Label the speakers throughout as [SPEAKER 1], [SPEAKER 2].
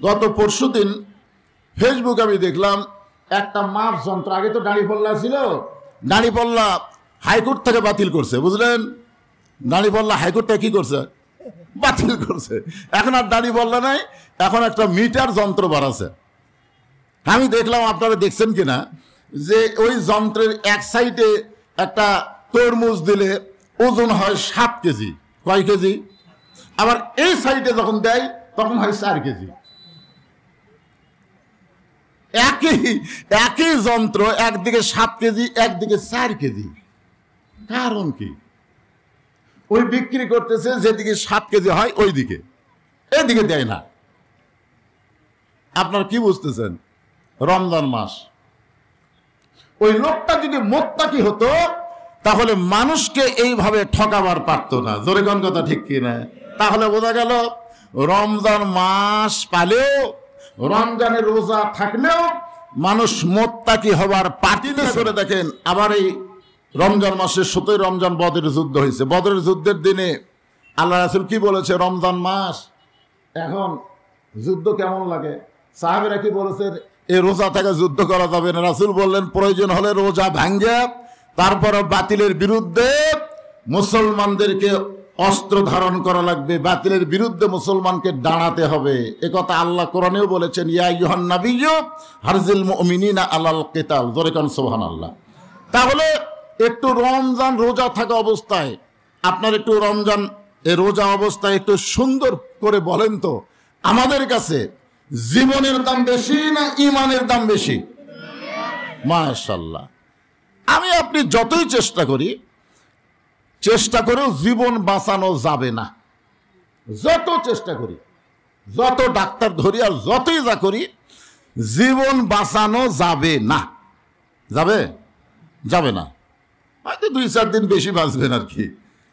[SPEAKER 1] গত পরশুদিন ফেসবুকে আমি দেখলাম একটা মাপ যন্ত্র, আগে তো দাঁড়িপাল্লা ছিল, দাঁড়িপাল্লা হাইকোর্ট থেকে বাতিল করছে, বুঝলেন? দাঁড়িপাল্লা হাইকোর্ট থেকে কি করছে? বাতিল করছে। এখন আর দাঁড়িপাল্লা নাই, এখন একটা মিটার যন্ত্র বাড়াছে। আমি দেখলাম, আপনারা দেখছেন কিনা, যে ওই যন্ত্রের এক সাইডে একটা তরমুজ দিলে ওজন হয় 7 কেজি। কয় কেজি? আবার এই সাইডে যখন দেয় তখন হয় 4 কেজি। একই যন্ত্র, একদিকে 7 কেজি, একদিকে 4 কেজি। কারণ কি? ওই বিক্রি করতেছে যেদিকে 7 কেজি হয় ওই দিকে, এদিকে দেয় না। আপনার কি বুঝতেছেন? রমজান মাস। ওই লোকটা যদি মোত্তাকি হতো তাহলে মানুষকে এইভাবে ঠকাবার পারতো না। জোরে কোন কথা ঠিক কিনা? তাহলে বোঝা গেল রমজান মাস পালেও, রমজানের রোজা থাকলেও মানুষ মোত্তাকি হবার পার্টিতে করে। দেখেন, আবার এই রমজান মাসে 17 রমজান বদরের যুদ্ধ হয়েছে। বদরের যুদ্ধের দিনে আল্লাহ রাসূল কি বলেছে? রমজান মাস, এখন যুদ্ধ কেমন লাগে? সাহাবীরা কি বলেছেন? এই রোজা থেকে যুদ্ধ করা যাবে না। রাসূল বললেন, প্রয়োজন হলে রোজা ভাঙ্গে তারপর বাতিলের বিরুদ্ধে মুসলমানদেরকে অস্ত্র ধারণ করা লাগবে, বাতিলের বিরুদ্ধে মুসলমানকে দাঁড়াতে হবে। একথা আল্লাহ কোরআনেও বলেছেন, ইয়া আইয়ুহান নাবিয়্যু হারজিল মুমিনিনা আলাল কিতাল। জোরে কোন সুবহানাল্লাহ। তাহলে একটু রমজান রোজা থাকা অবস্থায়, আপনার একটু রমজান এই রোজা অবস্থায় একটু সুন্দর করে বলেন তো, আমাদের কাছে জীবনের দাম বেশি না ইমানের দাম বেশি? মাশাআল্লাহ। আমি আপনি যতই চেষ্টা করেও জীবন বাঁচানো যাবে না। যত চেষ্টা করি, যত ডাক্তার ধরি, আর যতই যা করি, জীবন বাঁচানো যাবে না। যাবে না। হয়তো 2-4 দিন বেশি বাঁচবেন আর কি।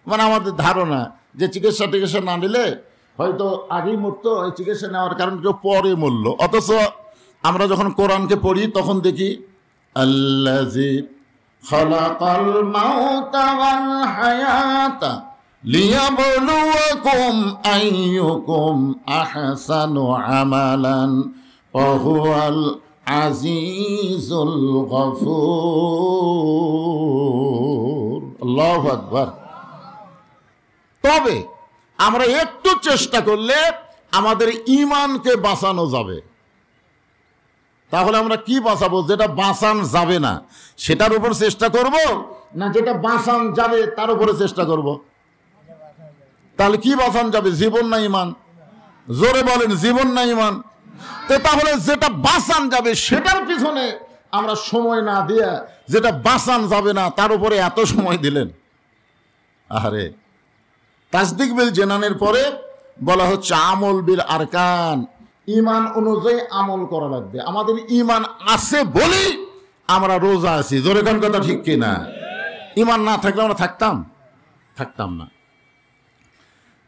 [SPEAKER 1] মানে আমাদের ধারণা যে চিকিৎসা না নিলে হয়তো আগেই মরতো, ওই চিকিৎসা নেওয়ার কারণে কেউ পরে মরল। অথচ আমরা যখন কোরআনকে পড়ি তখন দেখি, আল্লাযী খালাকাল মাউতা ওয়াল হায়াতা লিয়াবলুয়াকুম আইয়ুকুম আহসানু আমালান ওয়া হুয়াল আজিজুল গফুর। আল্লাহু আকবার। তবে আমরা একটু চেষ্টা করলে আমাদের ঈমানকে বাঁচানো যাবে। তাহলে আমরা কি বাঁচাবো? যেটা বাঁচান যাবে না সেটার উপর চেষ্টা করব, না যেটা বাঁচান যাবে তার উপরে চেষ্টা করব? তাহলে কি বাঁচান যাবে? জীবন না ঈমান? জোরে বলেন, জীবন না ঈমান? তাহলে যেটা বাঁচান যাবে সেটার পিছনে আমরা সময় না দিয়ে যেটা বাঁচান যাবে না তার উপরে এত সময় দিলেন। আরে, তাসদিক বিল জানানের পরে বলা হচ্ছে আমল বিল আরকান, ঈমান অনুযায়ী আমল করা লাগবে। আমাদের ঈমান আছে বলি আমরা রোজা আছি। জোরে কোন কথা ঠিক কিনা? ঈমান না থাকলে আমরা থাকতাম না।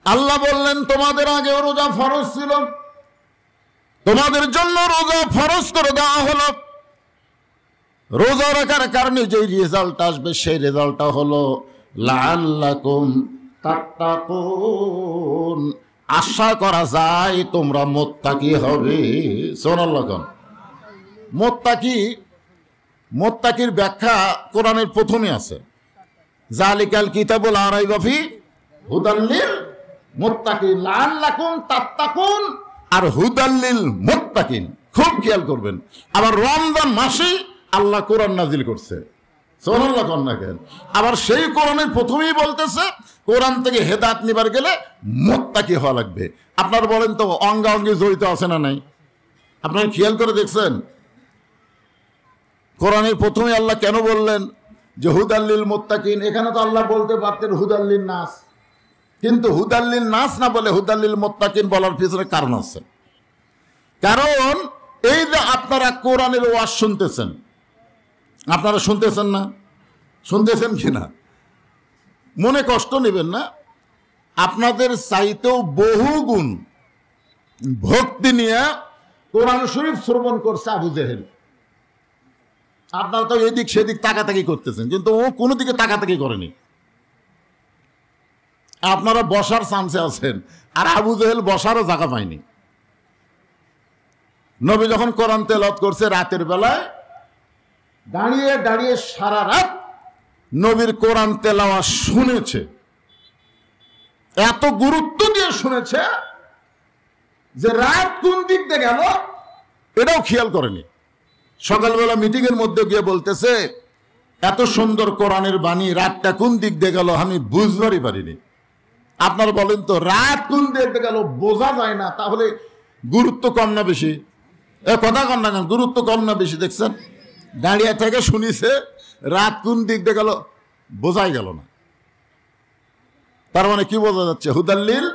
[SPEAKER 1] আল্লাহ বললেন, তোমাদের আগেও রোজা ফরজ ছিল, তোমাদের জন্য রোজা ফরজ করে দেওয়া হলো। রোজা রাখার কারণে যে রেজাল্ট আসবে সেই রেজাল্টটা হলো লাআল্লাকুম তাত্তাকুন। আশা করা যায় তোমরা মুত্তাকি হবে। সুবহানাল্লাহ। মুত্তাকির ব্যাখ্যা কোরআনের প্রথমে আছে, যালিকাল কিতাবু লা রাইবা ফিহি হুদাল লিল মুত্তাকিন। লাআল্লাকুম তাত্তাকুন আর হুদাল লিল মুত্তাকিন, খুব খেয়াল করবেন। আবার রমজান মাসে আল্লাহ কোরআন নাজিল করছে। সুবহানাল্লাহ কন্যা কেন? আবার সেই কোরআনের প্রথমেই বলতেছে কোরআন থেকে হেদায়েত নিবার গেলে মুত্তাকি হওয়া লাগবে। আপনারা বলেন তো, অঙ্গাঙ্গি জড়িত আছে না নাই? আপনারা খেয়াল করে দেখছেন কোরআনের প্রথমে আল্লাহ কেন বললেন যে হুদাল্লিল মুত্তাকিন? এখানে তো আল্লাহ বলতে পারতেন হুদাল্লিল নাস, কিন্তু হুদাল্লিল নাস না বলে হুদাল্লিল মুত্তাকিন বলার পিছনে কারণ আছে। কারণ এই যে আপনারা কোরআনের ওয়াজ শুনতেছেন, আপনারা শুনতেছেন না? শুনতেছেন কিনা? মনে কষ্ট নেবেন না। আপনাদের চাইতেও বহু গুণ ভক্তি নিয়ে কোরআন শরীফ শ্রবণ করছে আবু জেহেল। আপনারা তো এদিক সেদিক তাকাতাকি করতেছেন, কিন্তু ও কোনো দিকে তাকাতাকি করেনি। আপনারা বসার চান্সে আছেন, আর আবু জেহেল বসারও জায়গা পায়নি। নবী যখন কোরআন তেলাওয়াত করছে রাতের বেলায়, দাঁড়িয়ে দাঁড়িয়ে সারা রাত নবীর কোরআন তেলাওয়াত শুনেছে, এত গুরুত্ব দিয়ে শুনেছে যে রাত কোন দিক দিয়ে গেল এটাও খেয়াল করেনি। সকালবেলা মিটিং এর মধ্যে গিয়ে বলতেছে, এত সুন্দর কোরআনের বাণী, রাতটা কোন দিক দিয়ে গেল আমি বুঝবারই পারিনি। আপনারা বলেন তো, রাত কোন দিক দিয়ে গেল বোঝা যায় না, তাহলে গুরুত্ব কম না বেশি? কথা কম না কেন, গুরুত্ব কম না বেশি? দেখছেন, দাঁড়িয়ে থেকে শুনিছে, রাত কোন দিক দিয়ে গেল বোঝাই গেল না। তার মানে কি বোঝা যাচ্ছে? হুদাল্লিল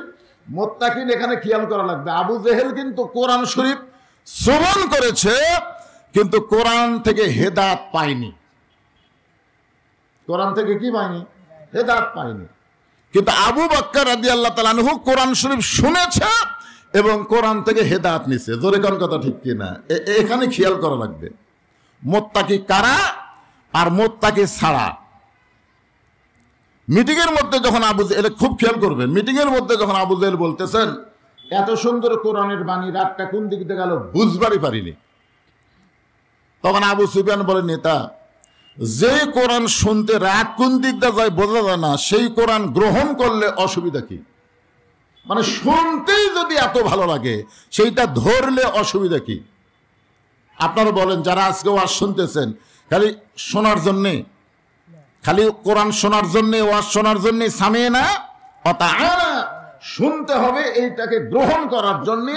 [SPEAKER 1] মুত্তাকিন এখানে খেয়াল করা লাগবে। আবু জেহেল কিন্তু কোরআন শরীফ শ্রবণ করেছে, কিন্তু কোরআন থেকে হেদায়েত পায়নি। কোরআন থেকে কি পায়নি? হেদায়েত পায়নি। কিন্তু আবু বকর রাদিয়াল্লাহু তাআলা আনহু কোরআন শরীফ শুনেছে এবং কোরআন থেকে হেদায়েত নিছে। জোরে কোন কথা ঠিক কিনা? এখানে খেয়াল করা লাগবে মুত্তাকি কারা আর মুত্তাকি ছাড়া। মিটিং এর মধ্যে যখন আবু জেহেল, খুব খেয়াল করবেন, মিটিং এর মধ্যে যখন আবু জেহেল বলতেছেন এত সুন্দর কোরআনের বাণী, রাতটা কোন দিক দিয়ে গেল বুঝবারই পারিনি, তখন আবু সুফিয়ান বলেন, নেতা, যে কোরআন শুনতে রাত কোন দিক দিয়ে যায় বোঝা যায় না, সেই কোরআন গ্রহণ করলে অসুবিধা কি? মানে শুনতেই যদি এত ভালো লাগে, সেইটা ধরলে অসুবিধা কি? আপনারা বলেন, যারা আজকে ওয়াজ শুনতেছেন খালি শোনার জন্যে, খালি কোরআন শোনার জন্যে, ওয়াজ শোনার জন্যে সামিয়ে না আতা'না, শুনতে হবে এইটাকে গ্রহণ করার জন্যে,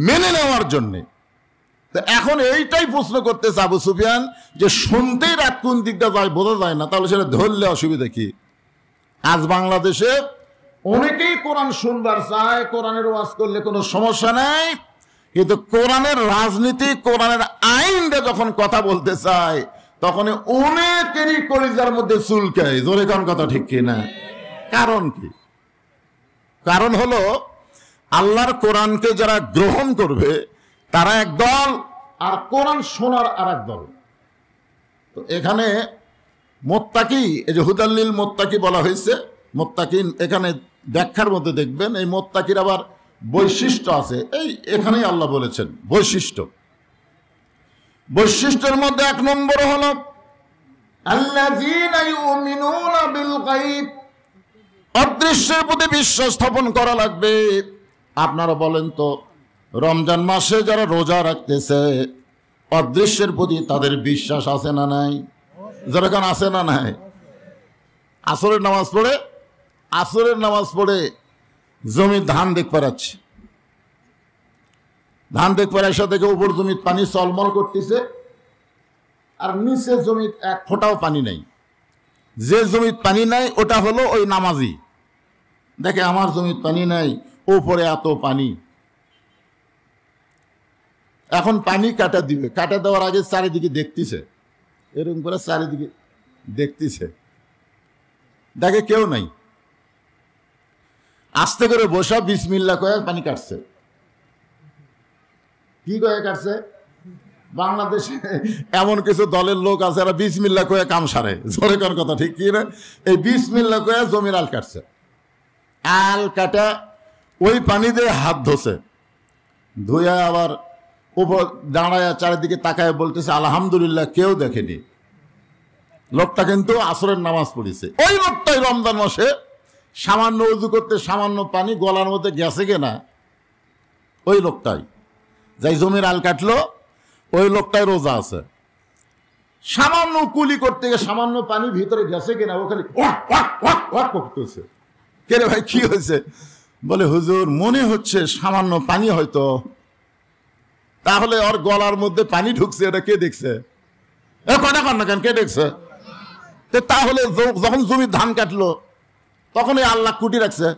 [SPEAKER 1] মেনে নেওয়ার জন্যে। তো এখন এইটাই প্রশ্ন করতেছে আবু সুফিয়ান, যে শুনতেই রাত কোন দিকটা যায় বোঝা যায় না, তাহলে সেটা ধরলে অসুবিধা কি? আজ বাংলাদেশে অনেকেই কোরআন শুনবার চায়, কোরআনের ওয়াজ করলে কোনো সমস্যা নাই, কিন্তু কোরআনের রাজনীতি, কোরআনের আইনটা যখন কথা বলতে চায়, তখন অনেকেরই কলিজার মধ্যে চুলকায়। জোরে কোন কথা ঠিক কিনা? কারণ কি? কারণ হলো, আল্লাহর কোরআনকে যারা গ্রহণ করবে তারা এক দল, আর কোরআন শোনার আর এক দল। তো এখানে মুত্তাকি, এই যে হুদাল্লিল মুত্তাকি বলা হয়েছে, মুত্তাকিন এখানে ব্যাখ্যার মধ্যে দেখবেন এই মুত্তাকির আবার বৈশিষ্ট্য আছে। এই এখানেই আল্লাহ বলেছেন বৈশিষ্ট্য। বৈশিষ্ট্যের মধ্যে এক নম্বর হলো আল্লাযীনা ইউমিনুনা বিল গায়ব, অদৃশ্যের প্রতি বিশ্বাস স্থাপন করা লাগবে। আপনারা বলেন তো, রমজান মাসে যারা রোজা রাখতেছে, অদৃশ্যের প্রতি তাদের বিশ্বাস আছে না নাই? যেরকম আছে না নাই? আসরের নামাজ পড়ে জমির ধান দেখতে পাচ্ছি, ধান দেখতে এসে থেকে উপর জমির পানি চলমল করতেছে, আর নিচে জমির এক ফোঁটাও পানি নাই। যে জমির পানি নাই ওটা হলো ওই নামাজি। দেখে আমার জমির পানি নাই, উপরে এত পানি। এখন পানি কাটা দিবে, কাটা দেওয়ার আগে চারিদিকে দেখতেছে, এরকম করে চারিদিকে দেখতেছে, দেখে কেউ নাই, আস্তে করে বসা বিসমিল্লাহ কয়ে পানি কাটছে। কি কয়ে কাটছে? বাংলাদেশে এমন কিছু দলের লোক আছে, এরা বিসমিল্লাহ কয়ে কাম সারে। জোরে কোন কথা ঠিক কি না? এই বিসমিল্লাহ কয়ে জমির আল কাটছে। আল কাটা ওই পানি দিয়ে হাত ধোছে, ধুয়ে আবার উপর দাঁড়ায় চারিদিকে তাকায় বলতেছে আলহামদুলিল্লাহ, কেউ দেখেনি। লোকটা কিন্তু আসরের নামাজ পড়েছে। ওই লোকটাই রমজান মাসে সামান্য উযু করতে সামান্য পানি গলার মধ্যে গেছে কিনা, ওই লোকটাই যাই জমির আল কাটলো, ওই লোকটাই রোজা আছে। সামান্য কুলি করতে গিয়ে সামান্য পানি ভিতরে গেছে কিনা, ও খালি করতেছে। কে রে ভাই, কি হয়েছে? বলে হুজুর, মনে হচ্ছে সামান্য পানি হয়তো। তাহলে ওর গলার মধ্যে পানি ঢুকছে, এটা কে দেখছে? কথা কর না কেন, কে দেখছে? তাহলে যখন জমির ধান কাটলো তখন এই আল্লাহ কুটি রাখছে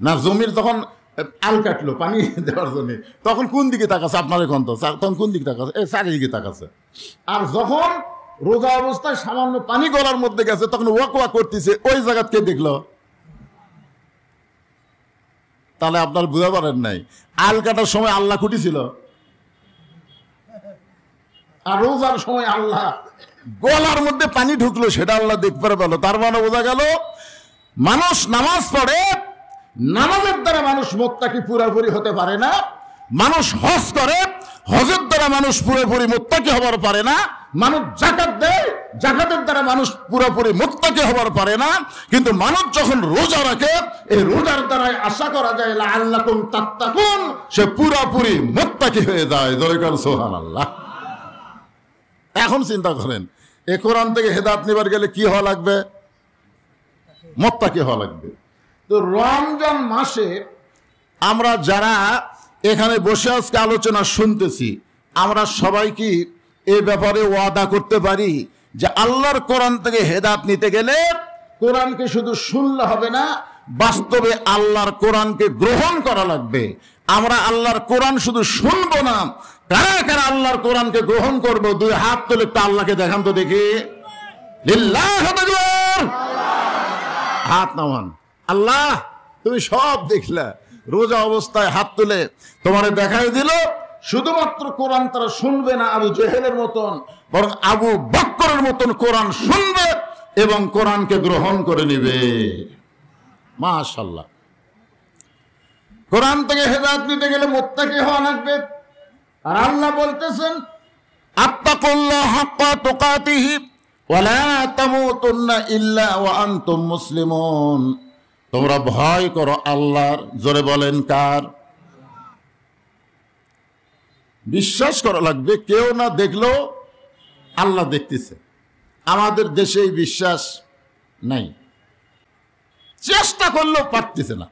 [SPEAKER 1] না? জমির যখন আল কাটলো পানি দেওয়ার জন্য, তখন কোন দিকে তাকাছে? আপনার এখন তো তখন কোন দিকে তাকাছে? চারিদিকে তাকাছে। আর যখন রোজা অবস্থায় সামান্য পানি গলার মধ্যে গেছে, তখন ওয়াক ওয়াক করতেছে, ওই জায়গা কে দেখলো? তাহলে আপনার বুঝা পারেন নাই, আল কাটার সময় আল্লাহ কুটি ছিল, আর রোজার সময় আল্লাহ গলার মধ্যে পানি ঢুকলো, সেটা আল্লাহ দেখতে পেল। তার মানে বোঝা গেল, মানুষ নামাজ পড়ে, নামাজের দ্বারা মানুষ মুত্তাকি পুরোপুরি হতে পারে না। মানুষ হজ করে, হজের দ্বারা মানুষ পুরোপুরি মুত্তাকি হবার পারে না। মানুষ যাকাত দেয়, যাকাতের দ্বারা মানুষ পুরোপুরি মুত্তাকি হবার পারে না। কিন্তু মানুষ যখন রোজা রাখে, এই রোজার দ্বারাই আশা করা যায় লাআল্লাকুম তাত্তাকুন, সে পুরোপুরি মুত্তাকি হয়ে যায়। দরকার সুবহানাল্লাহ। এখন চিন্তা করেন, এই কোরআন থেকে হেদায়েত নিবার গেলে কি হওয়া লাগবে? মুত্তাকি হওয়া লাগবে। তো রমজান মাসে আমরা যারা এখানে বসে আজকে আলোচনা শুনতেছি, আমরা সবাই কি এই ব্যাপারে ওয়াদা করতে পারি যে আল্লাহর কোরআন থেকে হেদায়েত নিতে গেলে কোরআনকে শুধু শুনলে হবে না, বাস্তবে আল্লাহর কোরআনকে গ্রহণ করা লাগবে। আমরা আল্লাহর কোরআন শুধু শুনবো না, কারা কারা আল্লাহর কোরআনকে গ্রহণ করবো? দুই হাত তুলে একটু আল্লাহকে দেখান তো দেখি। লিল্লাহু আকবার। হাত নামান। আল্লাহ তুমি সব দেখলা, রোজা অবস্থায় হাত তুলে তোমারে দেখাই দিল। শুধুমাত্র কোরআন তারা শুনবে না আবু জেহেলের মতন, বরং আবু বকরের মতন কোরআন শুনবে এবং কোরআনকে গ্রহণ করে নিবে। মাশাআল্লাহ। কোরআন থেকে হেদায়েত নিতে গেলে মুত্তাকি হওয়া লাগবে। আর আল্লাহ বলতেছেন আত্তাকুল্লাহ হাক্কা তুকাতিহি ওয়া লা তামুতুন্না ইল্লা ওয়া আনতুম মুসলিমুন। তোমরা ভয় করো আল্লাহর। জোরে বলেন কার? বিশ্বাস করা লাগবে, কেউ না দেখলেও আল্লাহ দেখতেছে। আমাদের দেশে এই বিশ্বাস নাই, চেষ্টা করলেও পারতেছে না।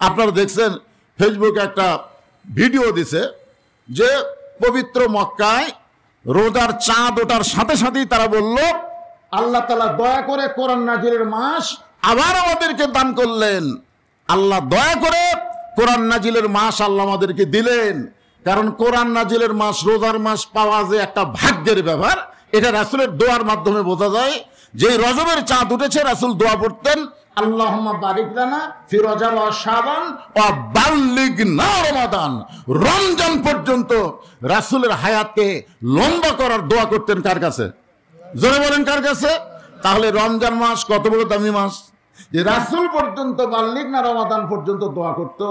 [SPEAKER 1] আপনারা দেখছেন ফেসবুকে একটা ভিডিও দিছে যে পবিত্র মক্কায় রোজার চাঁদ ওঠার সাথে সাথেই তারা বলল আল্লাহ তাআলা দয়া করে কোরআন নাজিলের মাস আবার আমাদেরকে দান করলেন। আল্লাহ দয়া করে কোরআন নাজিলের মাস আল্লাহ আমাদেরকে দিলেন। কারণ কোরআন নাজিলের মাস, রোজার মাস পাওয়া যে একটা ভাগ্যের ব্যাপার, এটা রাসূলের দোয়ার মাধ্যমে বোঝা যায়। যে রজবের চাঁদ উঠেছে রাসূল দোয়া পড়তেন, আল্লাহুম্মা বারিক লানা ফি রজব ওয়া শাবান ওয়া বাল্লিগনা রমাদান। রমজান পর্যন্ত রাসূলের হায়াতকে লম্বা করার দোয়া করতেন কার কাছে? জোরে বলেন কার কাছে? তাহলে রমজান মাস কত বড় দামি মাস যে রাসূল পর্যন্ত বাল্লিগনা রমাদান পর্যন্ত দোয়া করত।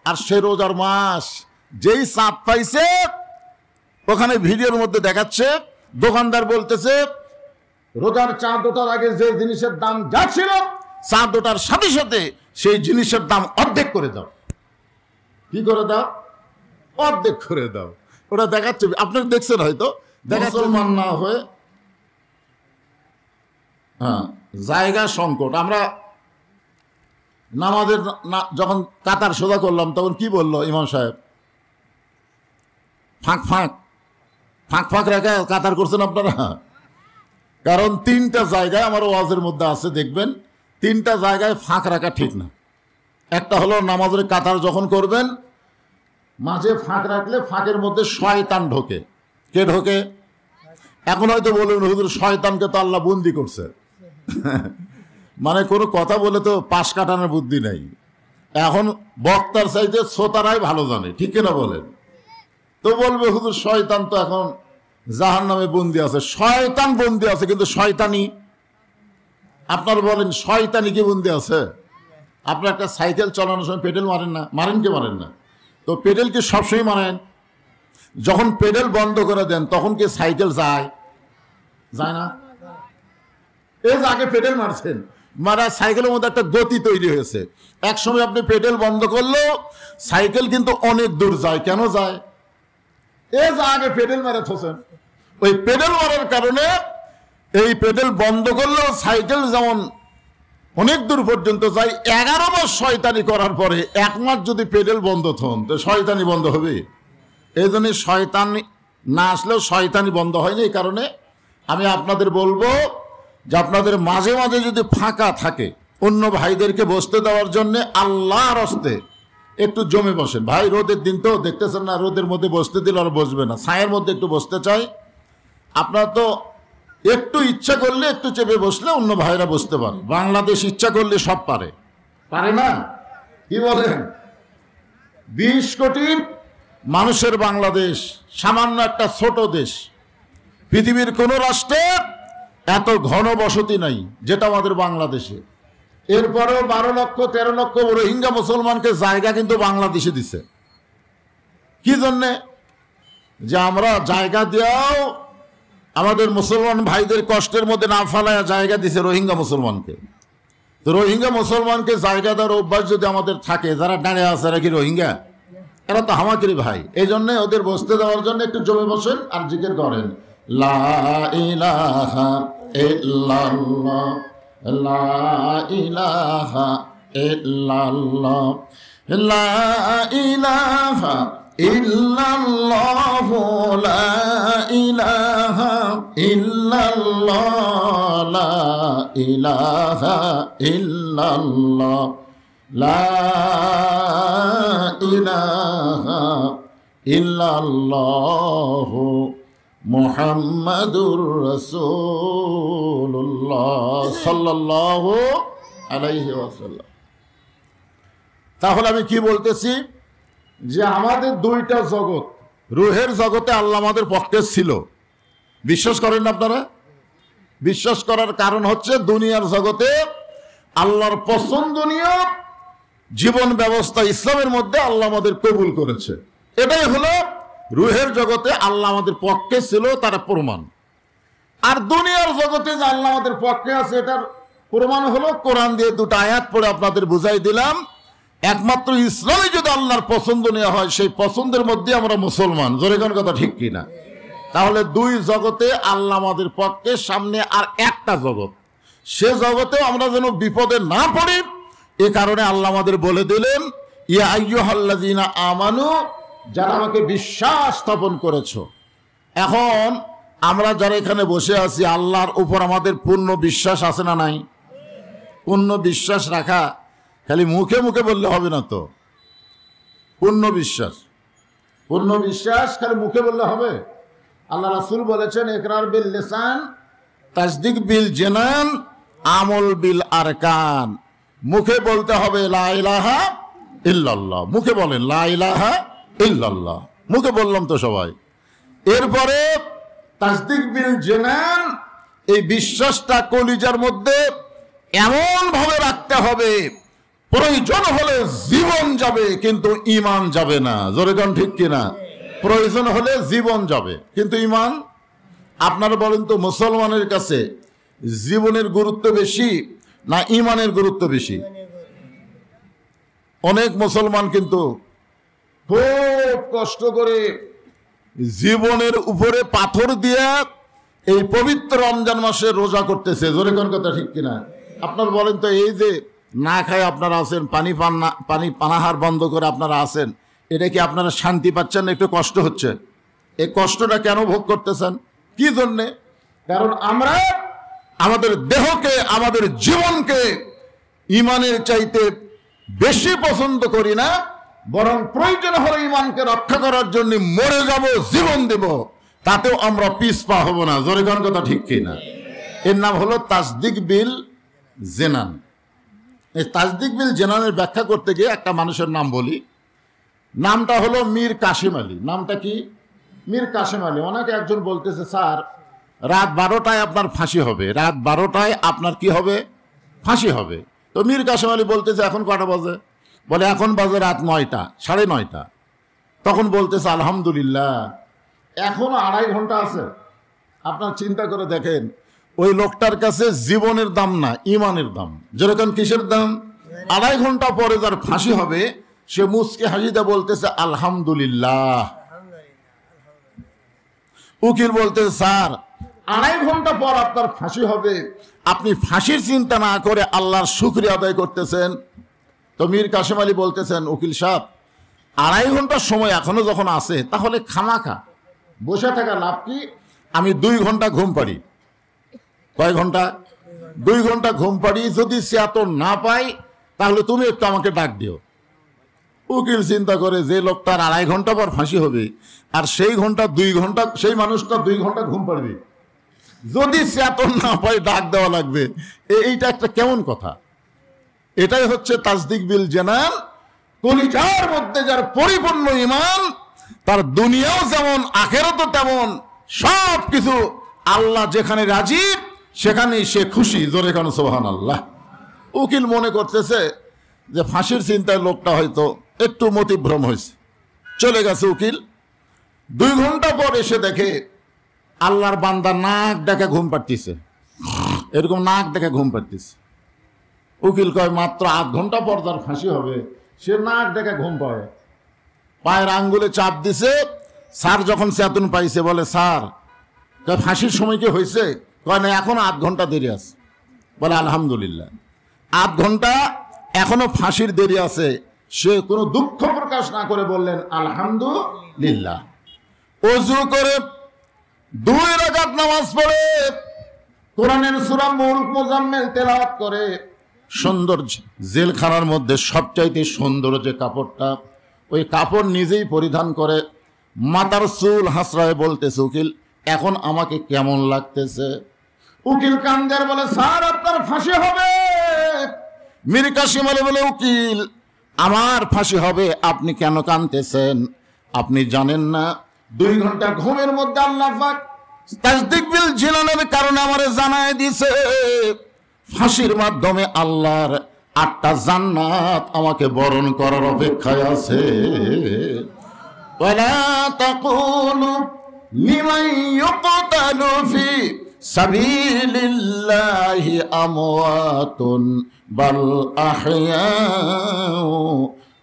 [SPEAKER 1] আর সে রোজার মাস যেই চাঁদ পাইছে, ওখানে ভিডিওর মধ্যে দেখাচ্ছে দোকানদার বলতেছে রোজার চাঁদ ওঠার আগে যে জিনিসের দাম যা ছিল, চাঁদ ওঠার সাথে সাথে সেই জিনিসের দাম অর্ধেক করে দাও। কি করে দাও? অর্ধেক করে দাও। ওটা দেখাচ্ছে, আপনারা দেখছেন হয়তো। মুসলমান না হয়ে জায়গা সংকট। আমরা নামাজের যখন কাতার সোজা করলাম তখন কি বললো ইমাম সাহেব? ফাঁক ফাঁক ফাঁক ফাঁক রেখে কাতার করছেন আপনারা। কারণ তিনটা জায়গায় আমার ওয়াজের মধ্যে আছে, দেখবেন তিনটা জায়গায় ফাঁক রাখা ঠিক না। একটা হলো নামাজের কাতার যখন করবেন, মাঝে ফাঁক রাখলে ফাঁকের মধ্যে শয়তান ঢোকে। কে ঢোকে? এখন হয়তো বলবেন হুজুর শয়তানকে তো আল্লাহ বন্দি করছে। মানে কোনো কথা বলে তো পাশ কাটানোর বুদ্ধি নেই। এখন বক্তার চাইতে শ্রোতারাই ভালো জানে, ঠিক না বলেন? তো বলবে হুজুর শয়তান তো এখন জাহান্নামে বন্দি আছে। শয়তান বন্দি আছে, কিন্তু শয়তানি আপনার বলেন শয়তানি কি বন্দি আছে? আপনার একটা সাইকেল চালানোর সময় পেডেল মারেন না? মারেন কি মারেন না? তো পেডেল কি সবসময় মারেন? যখন পেডেল বন্ধ করে দেন তখন কি সাইকেল যায়? যায় না? এই যে আগে পেডেল মারছেন, মারা সাইকেলের মধ্যে একটা গতি তৈরি হয়েছে। এক সময় আপনি পেডেল বন্ধ করলেও সাইকেল কিন্তু অনেক দূর যায়। কেন যায়? এই যে আগে পেডেল মেরে থোছেন, ওই পেডেল মারার কারণে এই পেডেল বন্ধ করলেও সাইকেল যেমন অনেক দূর পর্যন্ত যায়। 11 মাস শয়তানি করার পরে 1 মাস যদি পেডেল বন্ধ থন তো শয়তানি বন্ধ হবে? এই জন্য শয়তানি না আসলেও শয়তানি বন্ধ হয়নি। এই কারণে আমি আপনাদের বলবো যে আপনাদের মাঝে মাঝে যদি ফাঁকা থাকে অন্য ভাইদেরকে বসতে দেওয়ার জন্য আল্লাহর হস্তে একটু জমে বসেন। ভাই রোদের দিন তো দেখতেছেন না, রোদের মধ্যে বসতে দিলে আর বসবে না, ছায়ের মধ্যে একটু বসতে চাই। আপনার তো একটু ইচ্ছা করলে একটু চেপে বসলে অন্য ভাইরা বসতে পারে। বাংলাদেশ ইচ্ছা করলে সব পারে, পারে না? কি বলেন? 20 কোটি মানুষের বাংলাদেশ সামান্য একটা ছোট দেশ। পৃথিবীর কোন রাষ্ট্রে এত ঘন বসতি নাই যেটা আমাদের বাংলাদেশে। এরপরেও 12 লক্ষ 13 লক্ষ রোহিঙ্গা মুসলমানকে জায়গা কিন্তু বাংলাদেশে দিছে। কি জন্যে? যে আমরা জায়গা দিয়েও আমাদের মুসলমান ভাইদের কষ্টের মধ্যে না ফেলায় জায়গা দিছে রোহিঙ্গা মুসলমানকে। তো রোহিঙ্গা মুসলমানকে জায়গা দেওয়ার অভ্যাস যদি আমাদের থাকে, যারা দাঁড়িয়ে আছে এরা কি রোহিঙ্গা? এরা তো হামাকিরি ভাই। এই জন্য ওদের বসতে দেওয়ার জন্য একটু জমে বসেন আর জিকির করেন, লা ইলাহা ইল্লাল্লাহ, লা ইলাহা ইল্লাল্লাহ, লা ইলাহা ইল্লাল্লাহু, লা ইলাহা ইল্লাল্লাহ, লা ইলাহা ইল্লাল্লাহ, লা ইলাহা ইল্লাল্লাহু মুহাম্মাদুর রাসূলুল্লাহ সাল্লাল্লাহু আলাইহি ওয়াসাল্লাম। তাহলে আমি কি বলতেছি? যে আমাদের দুইটা জগৎ, রুহের জগতে আল্লাহ আমাদের পক্ষে ছিল। বিশ্বাস করেন আপনারা? বিশ্বাস করার কারণ হচ্ছে দুনিয়ার জগতে আল্লাহর পছন্দনীয় জীবন ব্যবস্থা ইসলামের মধ্যে আল্লাহ আমাদের কবুল করেছে। এটাই হলো রুহের জগতে আল্লাহ আমাদের পক্ষে ছিল, তার প্রমাণ। আর দুনিয়ার জগতে যে আল্লাহ আমাদের পক্ষে আছে এটার প্রমাণ হলো কোরআন দিয়ে দুটো আয়াত পড়ে আপনাদের বুঝাই দিলাম। একমাত্র ইসলামে যদি আল্লাহর পছন্দ নেওয়া হয়, সেই পছন্দের মধ্যে আমরা মুসলমান। জোরে কোন কথা ঠিক কিনা? তাহলে দুই জগতে আল্লাহ আমাদের পক্ষে, সামনে আর একটা জগৎ, সে জগতেও আমরা যেন বিপদে না পড়ি, এ কারণে আল্লাহ আমাদের বলে দিলেন, ইয়া আইয়ুহাল্লাযীনা আমানু, যারা আমাকে বিশ্বাস স্থাপন করেছো। এখন আমরা যারা এখানে বসে আছি, আল্লাহর উপর আমাদের পূর্ণ বিশ্বাস আছে না নাই? পূর্ণ বিশ্বাস রাখা খালি মুখে মুখে বললে হবে না তো। পূর্ণ বিশ্বাস, পূর্ণ বিশ্বাস খালি মুখে বললে হবে? আল্লাহ রাসূল বলেছেন, ইকরার বিল লিসান, তাসদিক বিল জানান, আমল বিল আরকান। মুখে বলতে হবে লা ইলাহা ইল্লাল্লাহ, মুখে বলেন লা ইলাহা ইল্লাল্লাহ, মুখে বললাম তো সবাই। এরপরে তাসদিক বিল জানান, এই বিশ্বাসটা কলিজার মধ্যে এমন ভাবে রাখতে হবে, প্রয়োজন হলে জীবন যাবে কিন্তু ঈমান যাবে না। জোরে কোন ঠিক কিনা? প্রয়োজন হলে জীবন যাবে কিন্তু ঈমান। আপনারা বলেন তো, মুসলমানের কাছে জীবনের গুরুত্ব বেশি না ঈমানের গুরুত্ব বেশি? অনেক মুসলমান কিন্তু খুব কষ্ট করে জীবনের উপরে পাথর দিয়ে এই পবিত্র রমজান মাসে রোজা করতেছে। জোরে কোন কথা ঠিক কিনা? আপনারা বলেন তো, এই যে না খায় আপনারা আছেন, পানি পানাহার বন্ধ করে আপনারা আছেন, এটা কি আপনারা শান্তি পাচ্ছেন না? একটু কষ্ট হচ্ছে। এই কষ্টটা কেন ভোগ করতেছেন? কি জন্যে? কারণ আমরা আমাদের দেহকে, আমাদের জীবনকে ঈমানের চাইতে বেশি পছন্দ করি না, বরং প্রয়োজন হলে ঈমানকে রক্ষা করার জন্য মরে যাব, জীবন দেব, তাতেও আমরা পিছপা হব না। জোরে কোন কথা ঠিক কিনা? এর নাম হলো তাসদিক বিল জানান। এই তাসদিক বিল জানানের ব্যাখ্যা করতে গিয়ে একটা মানুষের নাম বলি। নামটা হলো মীর কাসেম আলী। নামটা কি? মীর কাসেম আলী। ওনাকে একজন বলতেছে, স্যার রাত 12টায় আপনার ফাঁসি হবে, রাত 12টায় আপনার কি হবে? ফাঁসি হবে। তো মীর কাসেম আলী বলতেছে, এখন কটা বাজে? বলে এখন বাজে রাত 9টা, 9:30। তখন বলতেছে, আলহামদুলিল্লাহ, এখনো 2.5 ঘন্টা আছে। আপনার চিন্তা করে দেখেন, ওই লোকটার কাছে জীবনের দাম না, ঈমানের দাম। যেরকম কিসের দাম? 2.5 ঘন্টা পরে যার ফাঁসি হবে, সে মুচকে হাসিতে বলতেছে আলহামদুলিল্লাহ। উকিল বলতেছে, স্যার 2.5 ঘন্টা পর আপনার ফাঁসি হবে, আপনি ফাঁসির চিন্তা না করে আল্লাহর শুকরিয়া আদায় করতেছেন। তো মীর কাসেম আলী বলতেছেন, উকিল সাহেব 2.5 ঘন্টার সময় এখনো যখন আছে, তাহলে খামাখা বসে থাকা লাভ কি? আমি 2 ঘন্টা ঘুম পাড়ি। কয় ঘন্টা? 2 ঘন্টা ঘুম পাড়ি। যদি সে এত না পাই, তাহলে তুমি একটু আমাকে ডাক দিও। উকিল চিন্তা করে, যে লোকটার 2.5 ঘন্টা পর ফাঁসি হবে, আর সেই ঘন্টা 2 ঘন্টা, সেই মানুষটা 2 ঘন্টা ঘুম পাড়বে, যদি সে এত না পাই ডাক দেওয়া লাগবে, এইটা একটা কেমন কথা? এটাই হচ্ছে তাসদিক বিল জানান। কলিজার মধ্যে যার পরিপূর্ণ ঈমান, তার দুনিয়াও যেমন আখিরাতও তেমন, সব কিছু আল্লাহ যেখানে রাজি সেখানেই সে খুশি। জোরে কান সুবহানাল্লাহ। উকিল মনে করতেছে যে ফাঁসির চিন্তায় লোকটা হয়তো একটু মতিভ্রম হয়েছে, চলে গেছে উকিল। 2 ঘন্টা পর এসে দেখে আল্লাহর বান্দা নাক ডেকে ঘুম পাড়তিছে, এরকম নাক ডেকে ঘুম পাড়তিছে। উকিল কয় মাত্র 8 ঘন্টা পর তার ফাঁসি হবে, সে নাক ডেকে ঘুম পায়। পায়ের আঙ্গুলে চাপ দিছে। স্যার যখন চেতন পাইছে বলে, স্যার ফাঁসির সময় কি হয়েছে? কয় না, এখনো 8 ঘন্টা দেরি আছে। বলে আলহামদুলিল্লাহ, 8 ঘন্টা এখনো ফাঁসির দেরি আছে। সে কোনো দুঃখ প্রকাশ না করে বললেন আলহামদুলিল্লাহ। ওযু করে 2 রাকাত নামাজ পড়ে কোরআনের সূরা মুলক মুজাম্মিল তেলাওয়াত করে, সুন্দর জেলখানার মধ্যে সবচাইতে সুন্দর যে কাপড়টা, ওই কাপড় নিজেই পরিধান করে মাথার চুল হাসরায় বলতেছে, উকিল এখন আমাকে কেমন লাগতেছে? উকিল কান্দার বলে, স্যার আপনার ফাঁসি হবে। মীর কাসিম আলী বলে, উকিল আমার ফাঁসি হবে, আপনি কেন কাঁদতেছেন? আপনি জানেন না 2 ঘন্টা ঘুমের মধ্যে আল্লাহ পাক তাসদিক বিল জিনানের কারণে আমারে জানায় দিছে ফাঁসির মাধ্যমে আল্লাহর 8টা জান্নাত আমাকে বরণ করার অপেক্ষায় আছে। ওয়ালা তাকুলু লিমান ইউকতালু ফি সাবিলিল্লাহি আমওয়াতুন বাল আহইয়াউ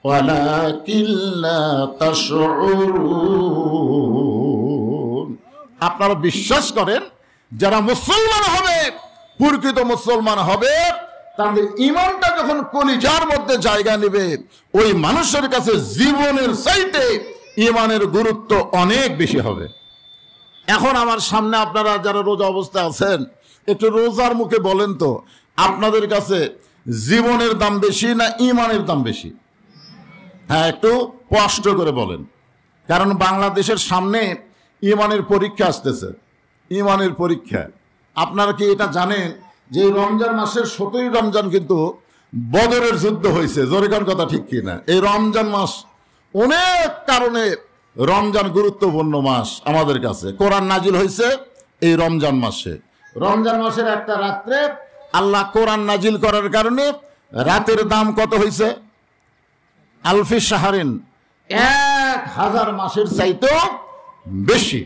[SPEAKER 1] ওয়ালাকিন লা তাশউরুন। আপনারা বিশ্বাস করেন যারা মুসলমান হবে, প্রকৃত মুসলমান হবে, তাদের ঈমানটা যখন কলিজার মধ্যে জায়গা নেবে, ওই মানুষের কাছে জীবনের চাইতে ঈমানের গুরুত্ব অনেক বেশি হবে। এখন আমার সামনে আপনারা যারা রোজা অবস্থায় আছেন, একটু রোজার মুখে বলেন তো, আপনাদের কাছে জীবনের দাম বেশি না ঈমানের দাম বেশি? হ্যাঁ, একটু স্পষ্ট করে বলেন। কারণ বাংলাদেশের সামনে ঈমানের পরীক্ষা আসতেছে। ঈমানের পরীক্ষা, আপনারা কি এটা জানেন যে রমজান মাসের 17ই রমজান কিন্তু বদরের যুদ্ধ হয়েছে? জোরেকার কথা ঠিক কিনা? এই রমজান মাস অনেক কারণে রমজান গুরুত্বপূর্ণ মাস আমাদের কাছে। কোরআন নাজিল হয়েছে এই রমজান মাসে। রমজান মাসের একটা রাত্রে আল্লাহ কোরআন নাজিল করার কারণে রাতের দাম কত হয়েছে? আলফি শাহরিন, 1000 মাসের চাইতেও বেশি।